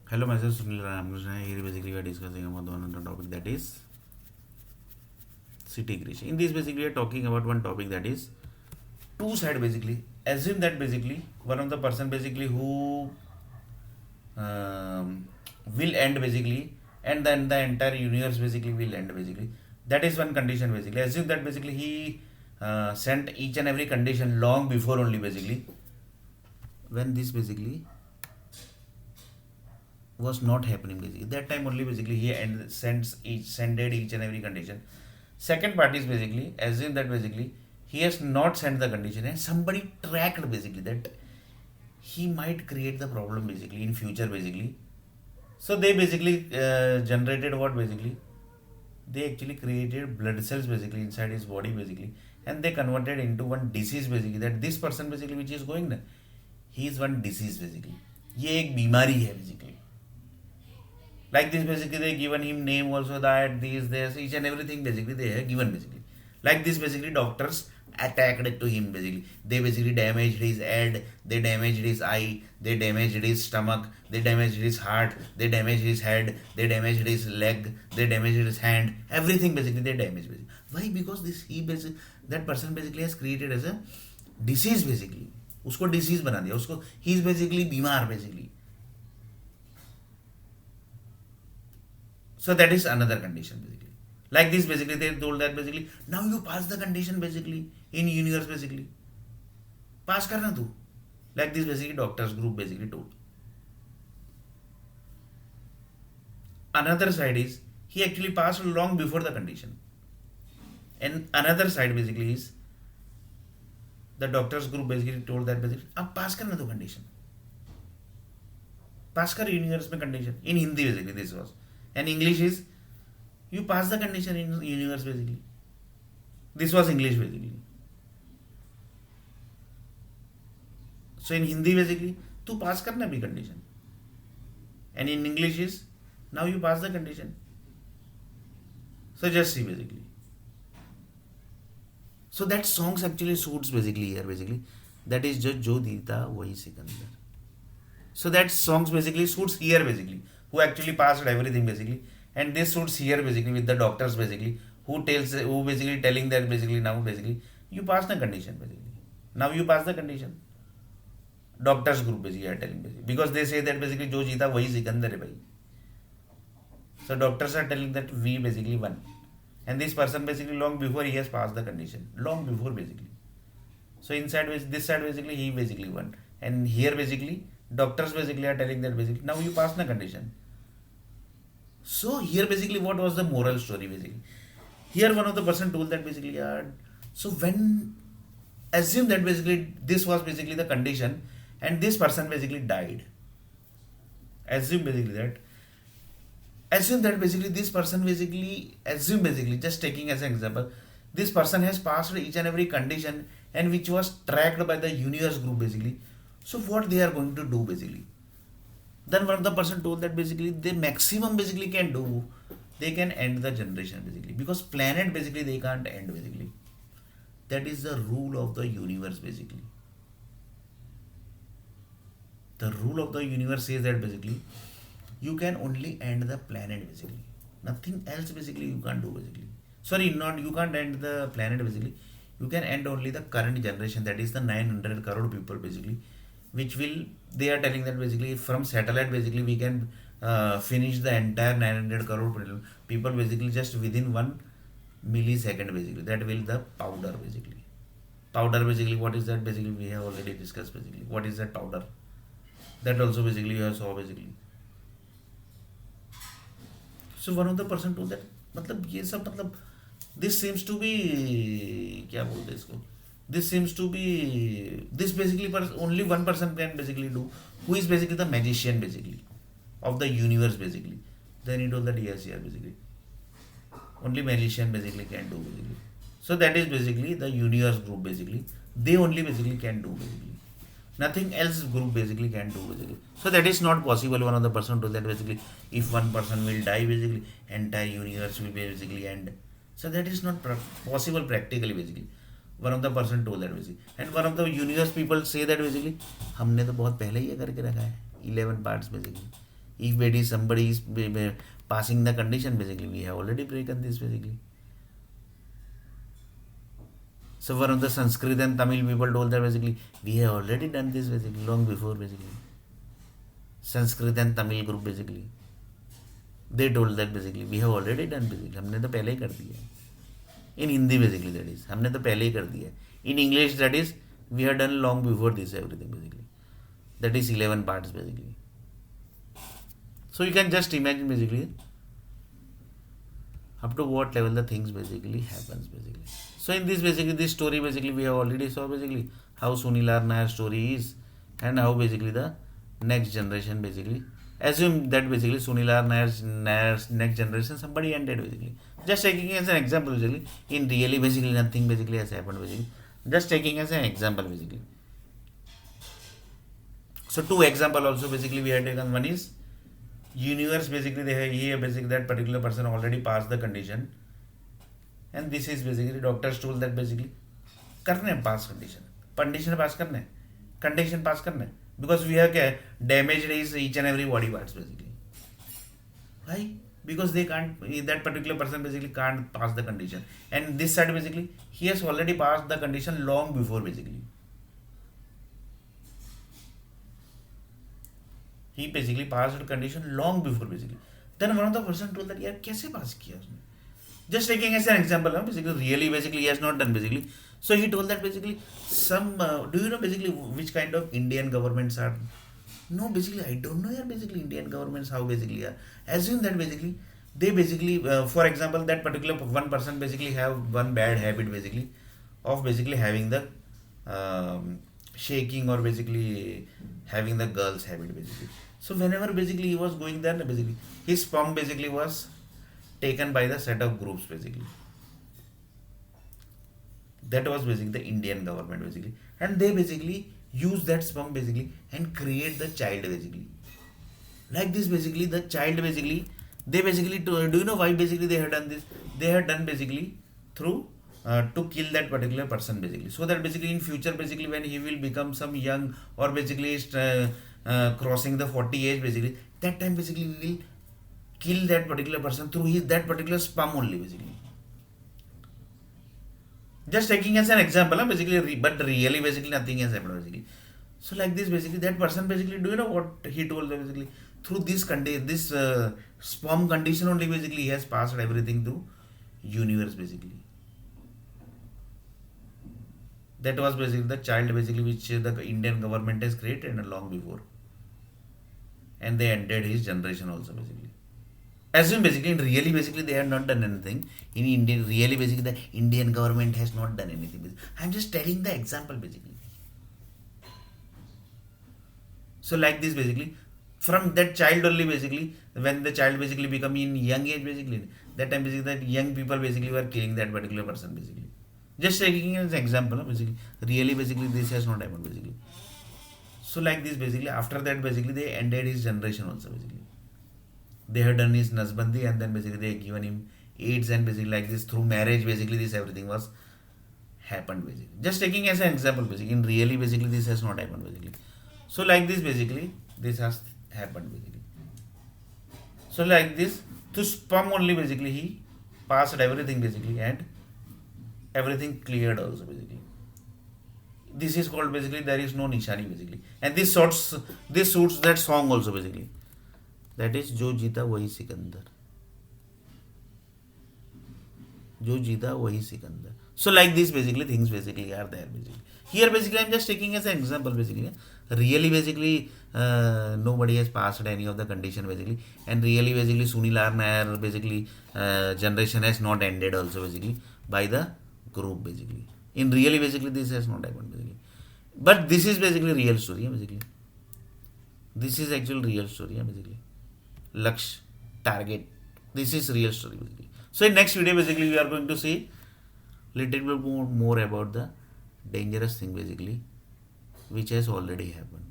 Hello, myself Sunil Ramakrishna. Here basically we are discussing about one of the topic that is city creation. In this basically we are talking about one topic that is two side basically. Assume that basically one of the person basically who um, will end basically, and then the entire universe basically will end basically. That is one condition basically. Assume that basically he sent each and every condition long before only basically. When this basically was not happening basically, that time only basically he sended each and every condition. Second part is basically assume that basically he has not sent the condition and somebody tracked basically that he might create the problem basically in future basically. So they basically generated what basically, they actually created blood cells basically inside his body basically, and they converted into one disease basically, that this person basically which is going there, he is one disease basically. ये एक बीमारी है basically. Like this basically they given him name also, that this each and everything basically they have given basically. Like this basically doctors attacked to him basically. They basically damaged his head, they damaged his eye, they damaged his stomach, they damaged his heart, they damaged his head, they damaged his leg, they damaged his hand, everything basically they damaged basically. Why? Because this he basically, that person basically has created as a disease basically. उसको disease बना दिया उसको, he is basically बीमार basically. So that is another condition basically. Like this basically they told that basically now you pass the condition basically in universe basically. Pass karna tu. Like this basically doctors group basically told. Another side is he actually passed long before the condition. And another side basically is the doctors group basically told that basically अब pass करना दो condition. Pass कर universe में condition. In Hindi basically this was. And English is you pass the condition in universe basically. This was English basically. So in Hindi basically तू pass करना भी condition. And in English is now you pass the condition. So just see basically. So that songs actually suits basically here basically. That is just Jo Deeta Wahi Sikandar. So that songs basically suits here basically, who actually passed everything basically, and this suits here basically with the doctors basically, who basically telling that basically now basically you pass the condition basically. Now you pass the condition. Doctors group basically are telling basically, because they say that basically जो जीता वही सिकंदर है भाई. So doctors are telling that we basically won, and this person basically long before he has passed the condition, long before basically. So inside this side basically he basically won, and here basically doctors basically are telling that basically now you pass the condition. So here basically what was the moral story basically? Here one of the person told that basically so when assume that basically this was basically the condition and this person basically died. Assume basically that, assume that basically this person basically, assume basically just taking as an example, this person has passed each and every condition and which was tracked by the universe group basically. So what they are going to do basically? Then one of the person told that basically the maximum basically can do, they can end the generation basically, because planet basically they can't end basically. That is the rule of the universe basically. The rule of the universe says that basically you can only end the planet basically. Nothing else basically you can't do basically. Sorry, not you can't end the planet basically. You can end only the current generation, that is the 900 crore people basically, which will, they are telling that basically from satellite basically we can finish the entire 900 crore people basically just within 1 millisecond basically. That will the powder basically. Powder basically, what is that basically, we have already discussed basically. What is that powder? That also basically you have saw basically. So one of the person told that मतलब ये सब मतलब this seems to be क्या बोलते हैं इसको, this seems to be this basically only one person can basically do, who is basically the magician basically of the universe basically. Then he told that yes, yeah basically only magician basically can do basically. So that is basically the universe group basically, they only basically can do basically, nothing else group basically can do basically. So that is not possible. One of the person told that basically if one person will die basically entire universe will be basically end. So that is not possible practically basically. One of the person told that basically, and one of the universe people say that basically हमने तो बहुत पहले ही ये करके रखा है 11 parts basically. If somebody is passing the condition, basically we have already broken this basically. So one of the Sanskrit and Tamil people told that basically we have already done this basically long before basically. Sanskrit and Tamil group basically. They told that basically we have already done basically. हमने तो पहले ही कर दिया. In Hindi basically that is. हमने तो पहले ही कर दिया. In English that is we have done long before this everything basically. That is 11 parts basically. So you can just imagine basically up to what level the things basically happens basically. So in this basically this story basically we have already saw basically how Sunil R. Nair story is and how basically the next generation basically assume that basically Sunil R. Nair's next generation somebody ended basically. Just taking as an example basically in really basically nothing basically has happened basically. Just taking as an example basically. So two example also basically we had taken. One is universe basically they have here basically that particular person already passed the condition and this is basically doctors told that basically करने हैं pass condition pass करने हैं condition pass करने हैं because we have damaged is each and every body parts basically. Why? Because they can't, that particular person basically can't pass the condition and this side basically he has already passed the condition long before basically. He basically passed the condition long before basically. Then one of the person told that यार कैसे pass किया उसने? Just taking as an example, basically really basically he has not done basically. So he told that basically some do you know basically which kind of Indian governments are? No, basically I don't know here basically Indian governments how basically are. Assume that basically they basically for example that particular one person basically have one bad habit basically of basically having the shaking or basically having the girl's habit basically. So whenever basically he was going there basically his sperm basically was taken by the set of groups basically. That was basically the Indian government basically and they basically use that sperm basically and create the child basically. Like this basically the child basically they basically do you know why basically they have done this? They have done basically through to kill that particular person basically so that basically in future basically when he will become some young or basically crossing the 40 age basically that time basically we will kill that particular person through his that particular sperm only basically. Just taking as an example basically but really basically nothing has happened basically. So like this basically that person basically do you know what he told basically through this sperm condition only basically he has passed everything to universe basically. That was basically the child basically which the Indian government has created long before and they ended his generation also basically. Assume basically in really basically they have not done anything in India really basically the Indian government has not done anything. I'm just telling the example basically. So like this basically from that child only basically when the child basically become in young age basically that time basically that young people basically were killing that particular person basically. Just taking as an example basically really basically this has not happened basically. So like this basically after that basically they ended his generation also basically. They had done his Nasbandi and then basically they given him AIDS and basically like this through marriage basically this everything was happened basically. Just taking as an example basically in really basically this has not happened basically. So like this basically this has happened basically. So like this to sperm only basically he passed everything basically and everything cleared also basically. This is called basically there is no nishani basically and this suits that song also basically. That is जो जीता वही सिकंदर. जो जीता वही Sikandar. So like this basically things basically are there basically. Here basically I'm just taking as an example basically. Really basically nobody has passed any of the condition basically and really basically Sunil R. Nair basically generation has not ended also basically by the group basically. In really basically this has not happened basically. But this is basically real story basically. This is actual real story basically. Laksh, target. This is real story basically. So in next video basically we are going to see little bit more about the dangerous thing basically which has already happened.